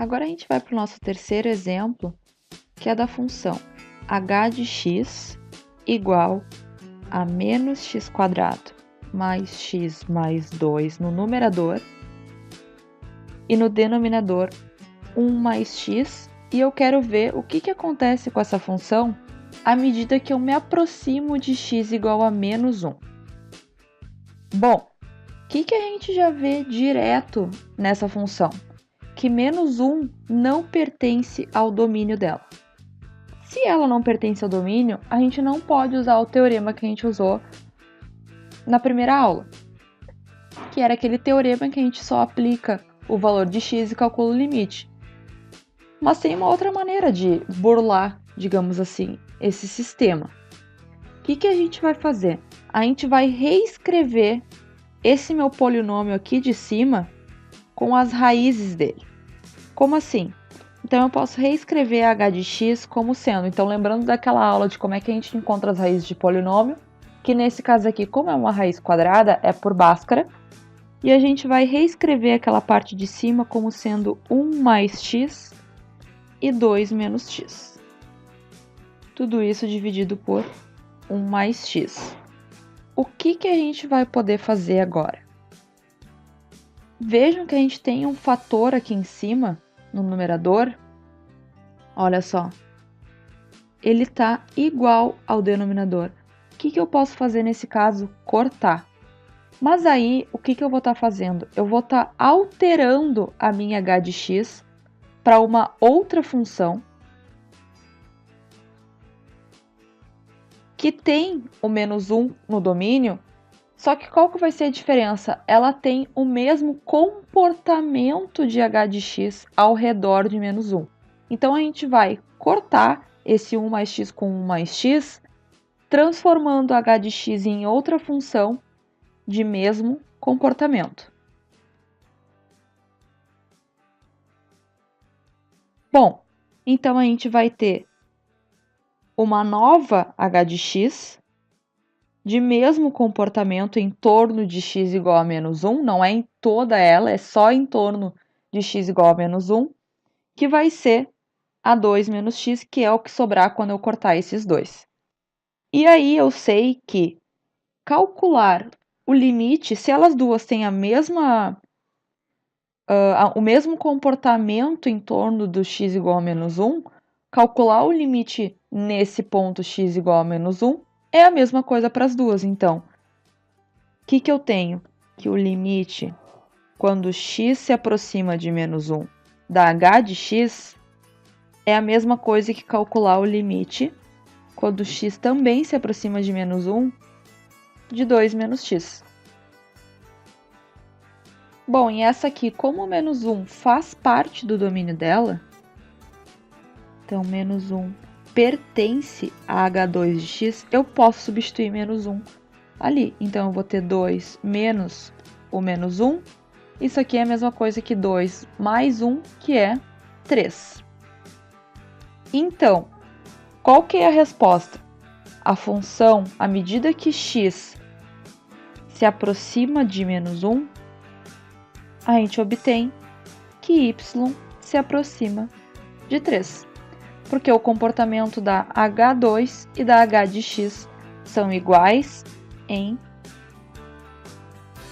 Agora a gente vai para o nosso terceiro exemplo, que é da função h de x igual a menos x² mais x mais 2 no numerador e no denominador 1 mais x, e eu quero ver o que acontece com essa função à medida que eu me aproximo de x igual a menos 1. Bom, o que a gente já vê direto nessa função? Que menos 1 não pertence ao domínio dela. Se ela não pertence ao domínio, a gente não pode usar o teorema que a gente usou na primeira aula, que era aquele teorema que a gente só aplica o valor de x e calcula o limite. Mas tem uma outra maneira de burlar, digamos assim, esse sistema. O que a gente vai fazer? A gente vai reescrever esse meu polinômio aqui de cima com as raízes dele. Como assim? Então, eu posso reescrever h de x como sendo, então lembrando daquela aula de como é que a gente encontra as raízes de polinômio, que nesse caso aqui, como é uma raiz quadrada, é por Bhaskara, e a gente vai reescrever aquela parte de cima como sendo 1 mais x e 2 menos x. Tudo isso dividido por 1 mais x. O que a gente vai poder fazer agora? Vejam que a gente tem um fator aqui em cima, no numerador. Olha só. Ele está igual ao denominador. O que eu posso fazer nesse caso? Cortar. Mas aí, o que eu vou estar fazendo? Eu vou estar alterando a minha h de x para uma outra função que tem o menos 1 no domínio, só que qual que vai ser a diferença? Ela tem o mesmo comportamento de h de x ao redor de menos 1. Então, a gente vai cortar esse 1 mais x com 1 mais x, transformando h de x em outra função de mesmo comportamento. Bom, então a gente vai ter uma nova h de x de mesmo comportamento em torno de x igual a menos 1, não é em toda ela, é só em torno de x igual a menos 1, que vai ser a 2 menos x, que é o que sobrar quando eu cortar esses dois. E aí eu sei que calcular o limite, se elas duas têm o mesmo comportamento em torno do x igual a menos 1, calcular o limite nesse ponto x igual a menos 1 é a mesma coisa para as duas. Então, o que eu tenho? Que o limite, quando x se aproxima de menos 1 da h de x, é a mesma coisa que calcular o limite, quando x também se aproxima de menos 1, de 2 menos x. Bom, e essa aqui, como o menos 1 faz parte do domínio dela, então menos 1 pertence a h2 de x, eu posso substituir menos 1 ali. Então, eu vou ter 2 menos o menos 1. Isso aqui é a mesma coisa que 2 mais 1, que é 3. Então, qual que é a resposta? A função, à medida que x se aproxima de menos 1, a gente obtém que y se aproxima de 3. Porque o comportamento da h2 e da h de x são iguais em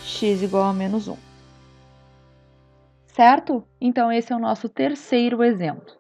x igual a menos 1. Certo? Então, esse é o nosso terceiro exemplo.